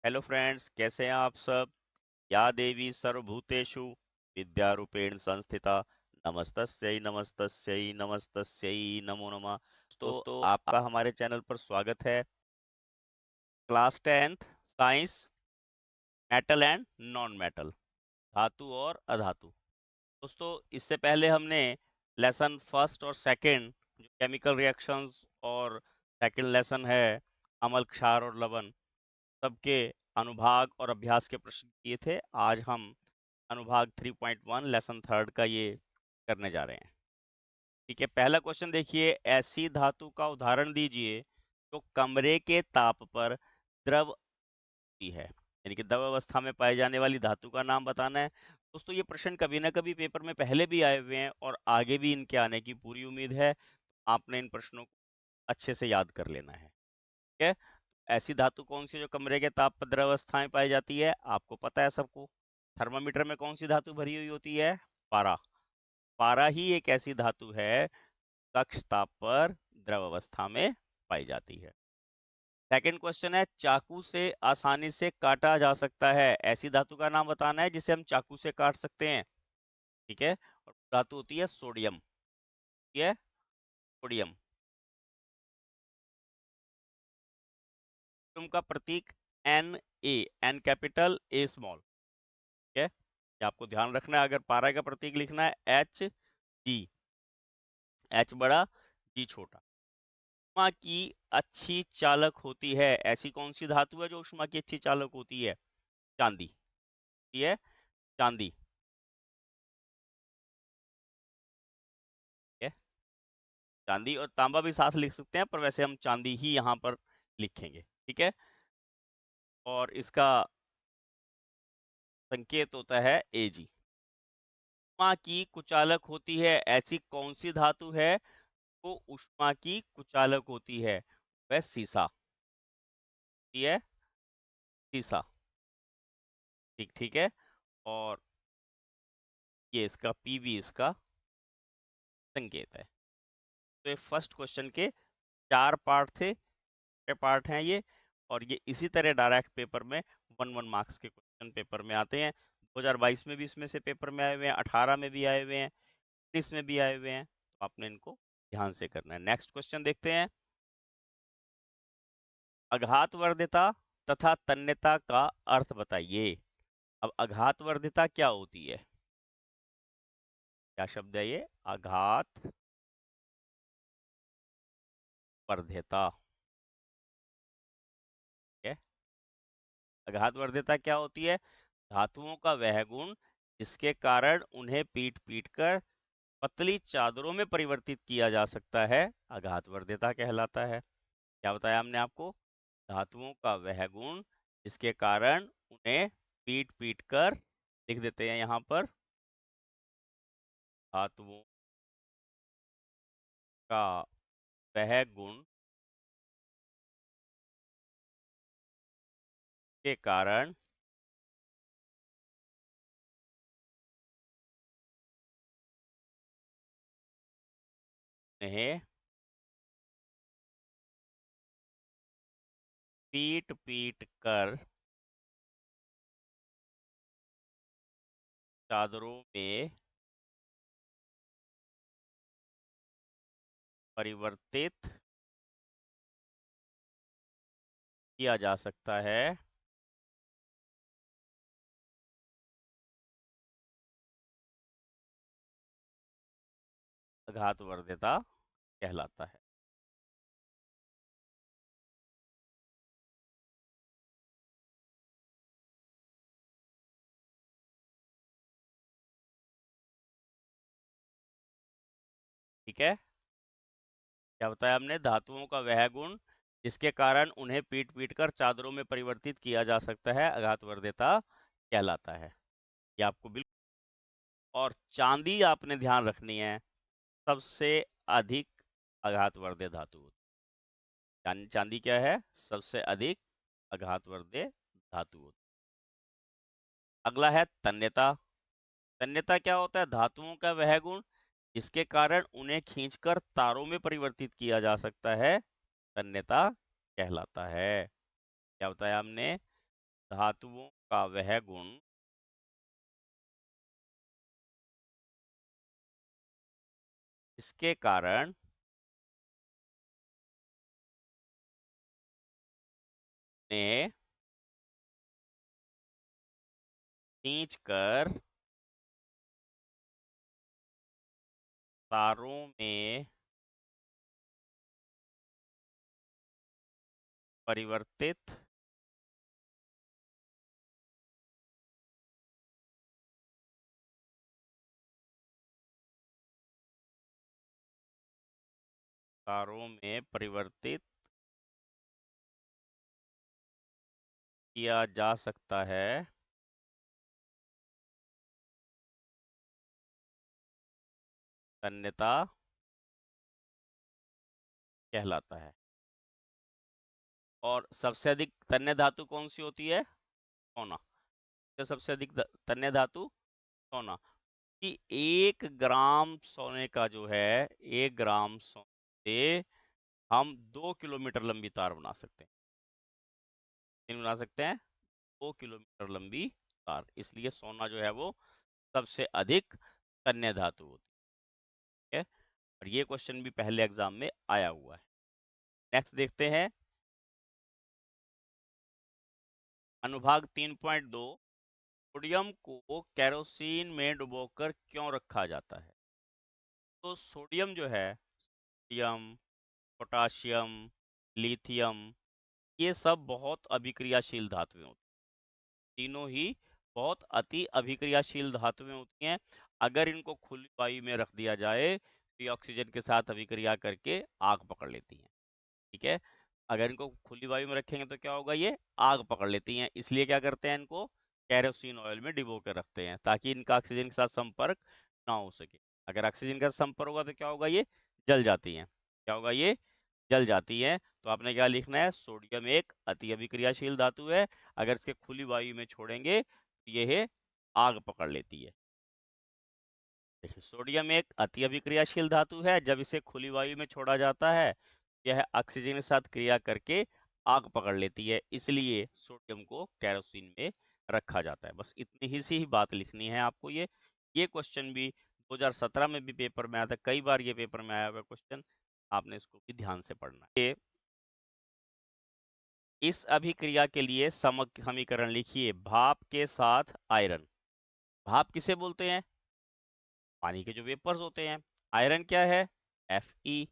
Hello friends, कैसे हैं आप सब। या देवी सर्वभूतेषु विद्यारूपेण संस्थिता नमस्तस्यै नमस्तस्यै नमस्तस्यै नमो नमः। दोस्तों, आपका हमारे चैनल पर स्वागत है। Class 10th science, metal and non metal, धातु और अधातु। दोस्तों, इससे पहले हमने लेसन फर्स्ट और सेकंड, जो केमिकल रिएक्शंस, और सेकंड लेसन है अम्ल, क्षार और लवण, सबके अनुभाग और अभ्यास के प्रश्न किए थे। आज हम अनुभाग 3.1 लेसन थर्ड का ये करने जा रहे हैं। ठीक है, पहला क्वेश्चन देखिए। ऐसी धातु का उदाहरण दीजिए जो कमरे के ताप पर द्रव होती है, यानी कि द्रव अवस्था में पाई जाने वाली धातु का नाम बताना है। दोस्तों, ये प्रश्न कभी ना कभी पेपर में पहले भी आए हुए हैं और आगे भी इनके आने की पूरी उम्मीद है। आपने इन प्रश्नों को अच्छे से याद कर लेना है। ठीक है, ऐसी धातु कौन सी है जो कमरे के ताप पर द्रव अवस्था में पाई जाती है? आपको पता है सबको। थर्मामीटर में कौन सी धातु भरी हुई होती है? पारा। पारा ही एक ऐसी धातु है कक्ष ताप पर द्रव अवस्था में पाई जाती है। सेकंड क्वेश्चन है, चाकू से आसानी से काटा जा सकता है, ऐसी धातु का नाम बताना है जिसे हम चाकू से काट सकते हैं। ठीक है, और धातु होती है सोडियम। ठीक है, सोडियम। सोडियम का प्रतीक Na, N capital A small. ठीक है, ये आपको ध्यान रखना है। अगर पारा का प्रतीक लिखना है Hg, H बड़ा जी छोटा। उष्मा की अच्छी चालक होती है, ऐसी कौन सी धातु है जो उष्मा की अच्छी चालक होती है? चांदी। ये है चांदी। ठीक है, चांदी और तांबा भी साथ लिख सकते हैं, पर वैसे हम चांदी ही यहाँ पर लिखेंगे। ठीक है, और इसका संकेत होता है Ag। उष्मा की कुचालक होती है, ऐसी कौन सी धातु है वो उष्मा की कुचालक होती है? वह सीसा। ये है सीसा। ठीक ठीक है, और ये इसका Pb इसका संकेत है। तो ये फर्स्ट क्वेश्चन के 4 पार्ट थे, पार्ट हैं ये, और ये इसी तरह डायरेक्ट पेपर में 1 मार्क्स के क्वेश्चन पेपर में आते हैं। 2022 में भी इसमें से पेपर में आए हुए हैं, 18 में भी आए हुए हैं, 19 में भी आए हुए हैं। तो आपने इनको ध्यान से करना है। नेक्स्ट क्वेश्चन देखते हैं। अघातवर्धिता तथा तन्यता का अर्थ बताइए। अब अघातवर्धिता क्या होती है? क्या शब्द है ये? अघात वर्ध्यता। ठीक है, अघातवर्ध्यता क्या होती है? धातुओं का वह गुण जिसके कारण उन्हें पीट पीट कर पतली चादरों में परिवर्तित किया जा सकता है, अघातवर्ध्यता कहलाता है। क्या बताया हमने आपको? धातुओं का वह गुण जिसके कारण उन्हें पीट पीट कर, लिख देते हैं यहाँ पर, धातुओं का वह गुण के कारण उन्हें पीट पीट कर चादरों में परिवर्तित किया जा सकता है, अघातवर्ध्यता कहलाता है। ठीक है, क्या बताया हमने? धातुओं का वह गुण जिसके कारण उन्हें पीट पीट कर चादरों में परिवर्तित किया जा सकता है, अघातवर्ध्यता कहलाता है। ये आपको बिल्कुल। और चांदी आपने ध्यान रखनी है, सबसे अधिक अघातवर्ध्य धातु होती है। चांदी क्या है? सबसे अधिक अघातवर्ध्य धातु होती है। अगला है तन्यता। तन्यता क्या होता है? धातुओं का वह गुण जिसके कारण उन्हें खींचकर तारों में परिवर्तित किया जा सकता है, तन्यता कहलाता है। क्या बताया हमने? धातुओं का वह गुण इसके कारण ने खींचकर तारों में परिवर्तित तारों में परिवर्तित किया जा सकता है तन्यता कहलाता है। और सबसे अधिक तन्य धातु कौन सी होती है? सोना। तो सबसे अधिक तन्य धातु सोना। कि 1 ग्राम सोने का जो है, 1 ग्राम सोने से हम 2 किलोमीटर लंबी तार बना सकते हैं। नहीं बना सकते हैं? 2 किलोमीटर लंबी तार। इसलिए सोना जो है वो सबसे अधिक तन्य धातु होती है। और ये क्वेश्चन भी पहले एग्जाम में आया हुआ है। नेक्स्ट देखते हैं अनुभाग 3.2। सोडियम को केरोसिन में डुबोकर क्यों रखा जाता है? तो सोडियम जो है, सोडियम, पोटाशियम, लिथियम, ये सब बहुत अभिक्रियाशील धातुएं होती हैं। तीनों ही बहुत अति अभिक्रियाशील धातुएं होती हैं। अगर इनको खुली वायु में रख दिया जाए तो ये ऑक्सीजन के साथ अभिक्रिया करके आग पकड़ लेती हैं। ठीक है? अगर इनको खुली वायु में रखेंगे तो क्या होगा? ये आग पकड़ लेती हैं। इसलिए क्या करते हैं? इनको केरोसिन ऑयल में डिबो कर रखते हैं ताकि इनका ऑक्सीजन के साथ संपर्क ना हो सके। अगर ऑक्सीजन का संपर्क होगा तो क्या होगा? ये जल जाती हैं। क्या होगा? ये जल जाती हैं। तो आपने क्या लिखना है? सोडियम एक अति अभिक्रियाशील धातु है। अगर इसके खुली वायु में छोड़ेंगे तो यह आग पकड़ लेती है। देखिए, सोडियम एक अति अभिक्रियाशील धातु है। जब इसे खुली वायु में छोड़ा जाता है यह ऑक्सीजन के साथ क्रिया करके आग पकड़ लेती है। इसलिए सोडियम को केरोसिन में रखा जाता है। बस इतनी ही सी ही बात लिखनी है आपको। ये क्वेश्चन भी 2017 में भी पेपर में आया था। कई बार ये पेपर में आया हुआ क्वेश्चन, आपने इसको भी ध्यान से पढ़ना है। इस अभिक्रिया के लिए समीकरण लिखिए। भाप के साथ आयरन। भाप किसे बोलते हैं? पानी के जो वेपर्स होते हैं। आयरन क्या है? Fe।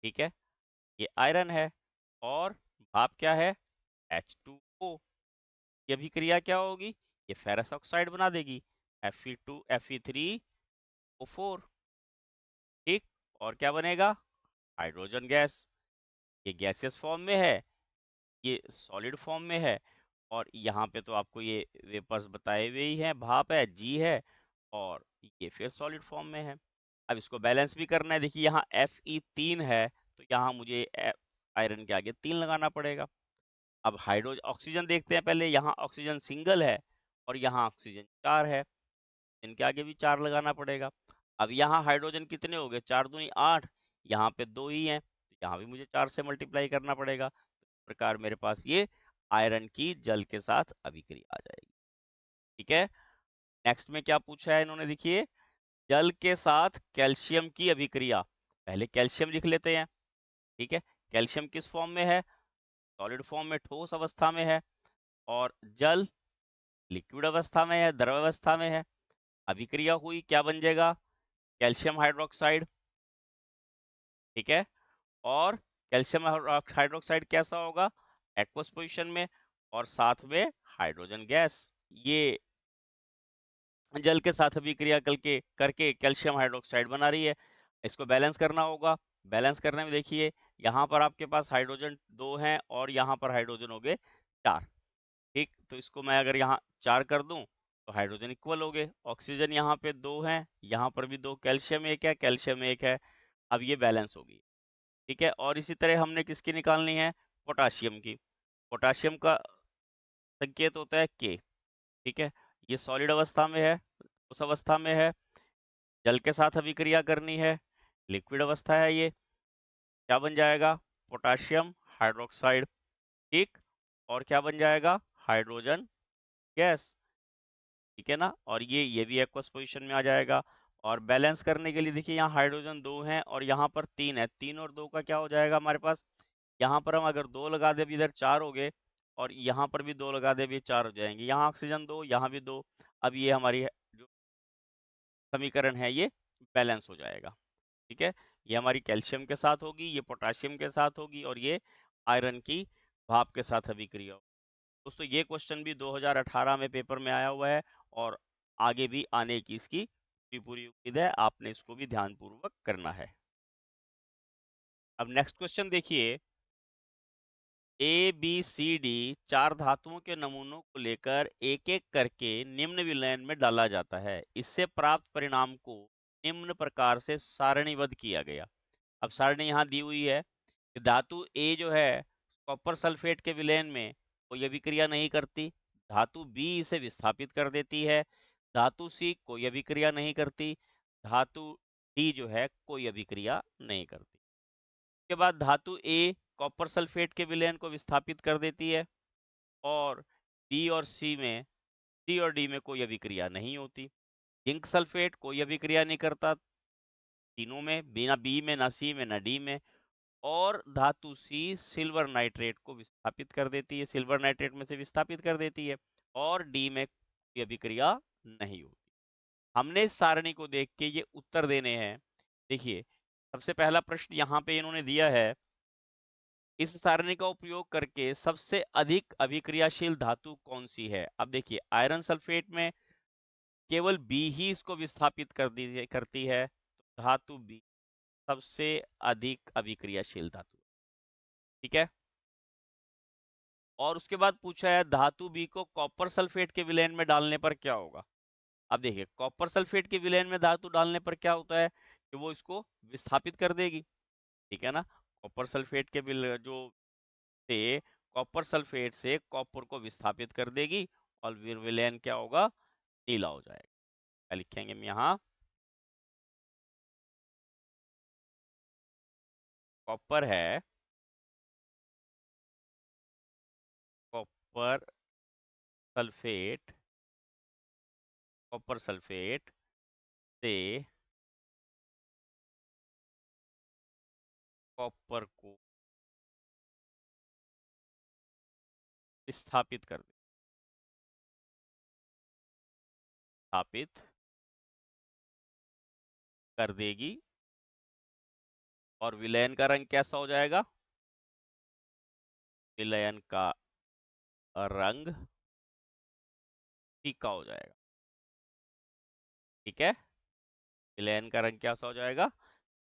ठीक है, ये आयरन है। और भाप क्या है? H2O। ये अभिक्रिया क्या होगी? ये फेरस ऑक्साइड बना देगी, Fe2 Fe3O4। ठीक, और क्या बनेगा? Hydrogen gas. ये गैसियस फॉर्म में है, ये सॉलिड फॉर्म में है। और यहाँ पे तो आपको ये वेपर्स बताए हुए ही हैं। भाप है, G है, और ये फिर सॉलिड फॉर्म में है। अब इसको बैलेंस भी करना है। देखिए यहाँ Fe3 है तो यहाँ मुझे आयरन के आगे 3 लगाना पड़ेगा। अब हाइड्रोजन ऑक्सीजन देखते हैं पहले। यहाँ ऑक्सीजन सिंगल है और यहाँ ऑक्सीजन 4 है, इनके आगे भी 4 लगाना पड़ेगा। अब यहाँ हाइड्रोजन कितने हो गए? 4 दूनी 8, यहाँ पे 2 ही हैं तो यहाँ भी मुझे 4 से मल्टीप्लाई करना पड़ेगा। इस प्रकार मेरे पास ये आयरन की जल के साथ अभिक्रिया आ जाएगी। ठीक है, नेक्स्ट में क्या पूछा है इन्होंने? देखिए, जल के साथ कैल्शियम की अभिक्रिया। पहले कैल्शियम लिख लेते हैं। ठीक है, कैल्शियम किस फॉर्म में है? सॉलिड फॉर्म में, ठोस अवस्था में है। और जल लिक्विड अवस्था में है, द्रव अवस्था में है। अभिक्रिया हुई, क्या बन जाएगा? Calcium hydroxide. ठीक है, और कैल्शियम हाइड्रोक्साइड कैसा होगा? एक्वस पोजीशन में, और साथ में हाइड्रोजन गैस। ये जल के साथ अभिक्रिया करके करके कैल्शियम हाइड्रोक्साइड बना रही है। इसको बैलेंस करना होगा। बैलेंस करने में देखिए, यहाँ पर आपके पास हाइड्रोजन 2 हैं और यहाँ पर हाइड्रोजन हो गए 4। ठीक, तो इसको मैं अगर यहाँ 4 कर दूं तो हाइड्रोजन इक्वल हो गए। ऑक्सीजन यहाँ पे 2 हैं, यहाँ पर भी 2, कैल्शियम 1 है, कैल्शियम 1 है। अब ये बैलेंस होगी। ठीक है, और इसी तरह हमने किसकी निकालनी है? पोटाशियम की। पोटाशियम का संकेत होता है K। ठीक है, ये सॉलिड अवस्था में है, उस अवस्था में है, जल के साथ अभिक्रिया करनी है, लिक्विड अवस्था है। ये क्या बन जाएगा? Potassium hydroxide. ठीक, और क्या बन जाएगा? हाइड्रोजन गैस, ठीक है ना। और ये भी एक्वस पोजीशन में आ जाएगा। और बैलेंस करने के लिए देखिए यहाँ हाइड्रोजन 2 है और यहाँ पर 3 है, 3 और 2 का क्या हो जाएगा हमारे पास, यहाँ पर हम अगर 2 लगा दे इधर 4 हो गए, और यहाँ पर भी 2 लगा दे भी 4 हो जाएंगे, यहाँ ऑक्सीजन 2, यहाँ भी 2। अब ये हमारी जो समीकरण है ये बैलेंस हो जाएगा, ठीक है। ये हमारी कैल्शियम के साथ होगी, ये पोटाशियम के साथ होगी, और ये आयरन की भाप के साथ अभिक्रिया होगी। दोस्तों ये क्वेश्चन भी 2018 में पेपर में आया हुआ है, और आगे भी आने की इसकी पूरी उम्मीद है, आपने इसको भी ध्यानपूर्वक करना है। अब नेक्स्ट क्वेश्चन देखिए, ए बी सी डी 4 धातुओं के नमूनों को लेकर एक एक करके निम्न विलयन में डाला जाता है, इससे प्राप्त परिणाम को निम्न प्रकार से सारणीबद्ध किया गया। अब सारणी यहाँ दी हुई है कि धातु ए जो है कॉपर सल्फेट के विलयन में कोई अभिक्रिया नहीं करती, धातु बी इसे विस्थापित कर देती है, धातु सी कोई अभिक्रिया नहीं करती, धातु डी जो है कोई अभिक्रिया नहीं करती। उसके बाद धातु ए कॉपर सल्फेट के विलयन को विस्थापित कर देती है, और बी और सी में, सी और डी में कोई अभिक्रिया नहीं होती। जिंक सल्फेट कोई अभिक्रिया नहीं करता तीनों में, बिना बी में, ना सी में, ना डी में। और धातु सी सिल्वर नाइट्रेट को विस्थापित कर देती है, सिल्वर नाइट्रेट में से विस्थापित कर देती है, और डी में कोई अभिक्रिया नहीं होती। हमने इस सारणी को देख के ये उत्तर देने हैं। देखिए सबसे पहला प्रश्न यहाँ पे इन्होंने दिया है, इस सारणी का उपयोग करके सबसे अधिक अभिक्रियाशील धातु कौन सी है। अब देखिए आयरन सल्फेट में केवल बी ही इसको विस्थापित करती है, तो धातु बी सबसे अधिक अभिक्रियाशील धातु, ठीक है। और उसके बाद पूछा है धातु बी को कॉपर सल्फेट के विलयन में डालने पर क्या होगा। अब देखिए कॉपर सल्फेट के विलयन में धातु डालने पर क्या होता है कि वो इसको विस्थापित कर देगी, ठीक है ना। कॉपर सल्फेट के जो से कॉपर सल्फेट से कॉपर को विस्थापित कर देगी, और फिर विलयन क्या होगा, नीला हो जाएगा। क्या लिखेंगे हम यहाँ, कॉपर है, कॉपर सल्फेट, कॉपर सल्फेट से कॉपर को विस्थापित कर दे, स्थापित कर देगी, और विलयन का रंग कैसा हो जाएगा, विलयन का रंग फीका हो जाएगा, ठीक है। विलयन का रंग कैसा हो जाएगा,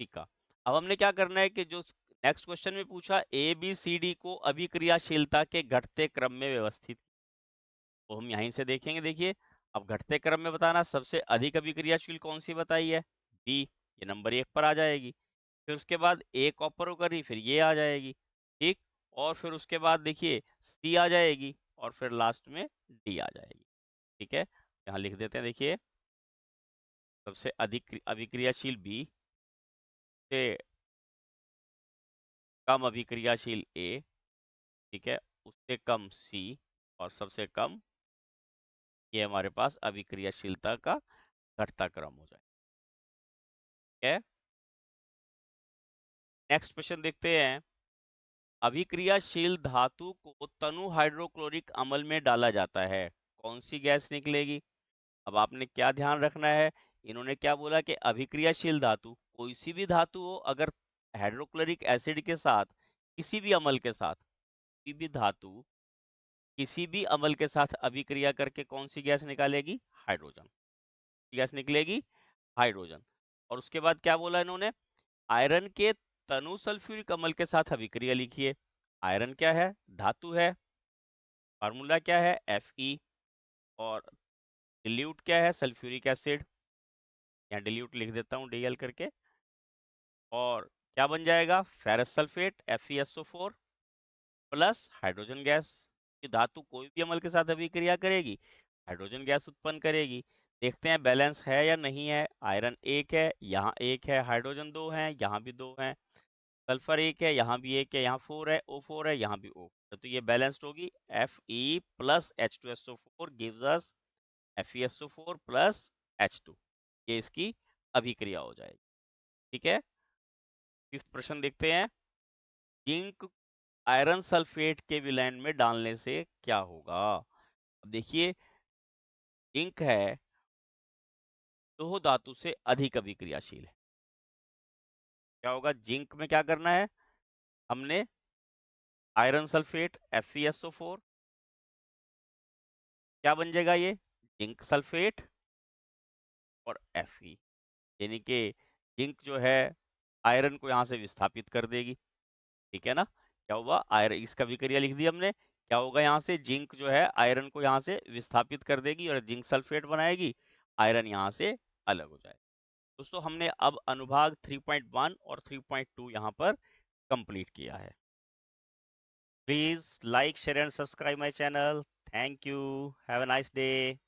फीका। अब हमने क्या करना है कि जो नेक्स्ट क्वेश्चन में पूछा ए बी सी डी को अभिक्रियाशीलता के घटते क्रम में व्यवस्थित, तो हम यहीं से देखेंगे। देखिए अब घटते क्रम में बताना, सबसे अधिक अभिक्रियाशील कौन सी बताई है, बी, ये नंबर 1 पर आ जाएगी। फिर उसके बाद ए कॉपर करी, फिर ये आ जाएगी, ठीक। और फिर उसके बाद देखिए सी आ जाएगी, और फिर लास्ट में डी आ जाएगी, ठीक है। यहाँ लिख देते हैं, देखिए सबसे अधिक अभिक्रियाशील बी, से कम अभिक्रियाशील ए, ठीक है, उससे कम सी, और सबसे कम, ये हमारे पास अभिक्रियाशीलता का घटता क्रम हो जाए, ठीक है। नेक्स्ट क्वेश्चन देखते हैं, अभिक्रियाशील धातु को तनु हाइड्रोक्लोरिक अम्ल में डाला जाता है, कौन सी गैस निकलेगी। अब आपने क्या ध्यान रखना है, इन्होंने क्या बोला कि अभिक्रियाशील धातु कोई सी भी धातु हो, अगर हाइड्रोक्लोरिक एसिड के साथ किसी भी अम्ल के साथ, कोई भी धातु किसी भी अम्ल के साथ अभिक्रिया करके कौन सी गैस निकालेगी, हाइड्रोजन गैस निकलेगी, हाइड्रोजन। और उसके बाद क्या बोला इन्होंने, आयरन के तनु सल्फ्यूरिक अम्ल के साथ अभिक्रिया लिखिए। आयरन क्या है, धातु है, फार्मूला क्या है, Fe, और डिल्यूट क्या है, सल्फ्यूरिक एसिड, यहाँ डिल्यूट लिख देता हूँ Dl करके। और क्या बन जाएगा, ferrous sulphate FeSO4 plus hydrogen gas. कि धातु कोई भी अम्ल के साथ अभिक्रिया करेगी, हाइड्रोजन गैस उत्पन्न करेगी। देखते हैं बैलेंस है या नहीं है, आयरन 1 है, यहाँ 1 है, हाइड्रोजन 2 है, यहाँ भी 2 है। सल्फर एक है, यहाँ भी एक है, यहाँ 4 है, O4 है, यहाँ भी O तो ये बैलेंस्ड होगी। Fe plus H2SO4 gives us FeSO4 plus H2, ये इसकी अभिक्रिया हो जाएगी। ठीक है, फिफ्थ प्रश्न देखते हैं। जिंक आयरन सल्फेट के विलयन में डालने से क्या होगा? अब देखिए, जिंक है लोह धातु से अधिक अभिक्रियाशील है। क्या होगा? जिंक में क्या करना है हमने? आयरन सल्फेट FeSO4, क्या बन जाएगा ये? जिंक सल्फेट और Fe, यानी कि जिंक जो है आयरन को यहाँ से विस्थापित कर देगी। ठीक है ना? क्या हुआ? आयरन, इसका विक्रिया लिख दी हमने। क्या होगा? यहाँ से जिंक जो है आयरन को यहाँ से विस्थापित कर देगी और जिंक सल्फेट बनाएगी, आयरन यहाँ से अलग हो जाए। दोस्तों, हमने अब अनुभाग 3.1 और 3.2 यहाँ पर कंप्लीट किया है। Please like, share and subscribe my channel. Thank you, have a nice day.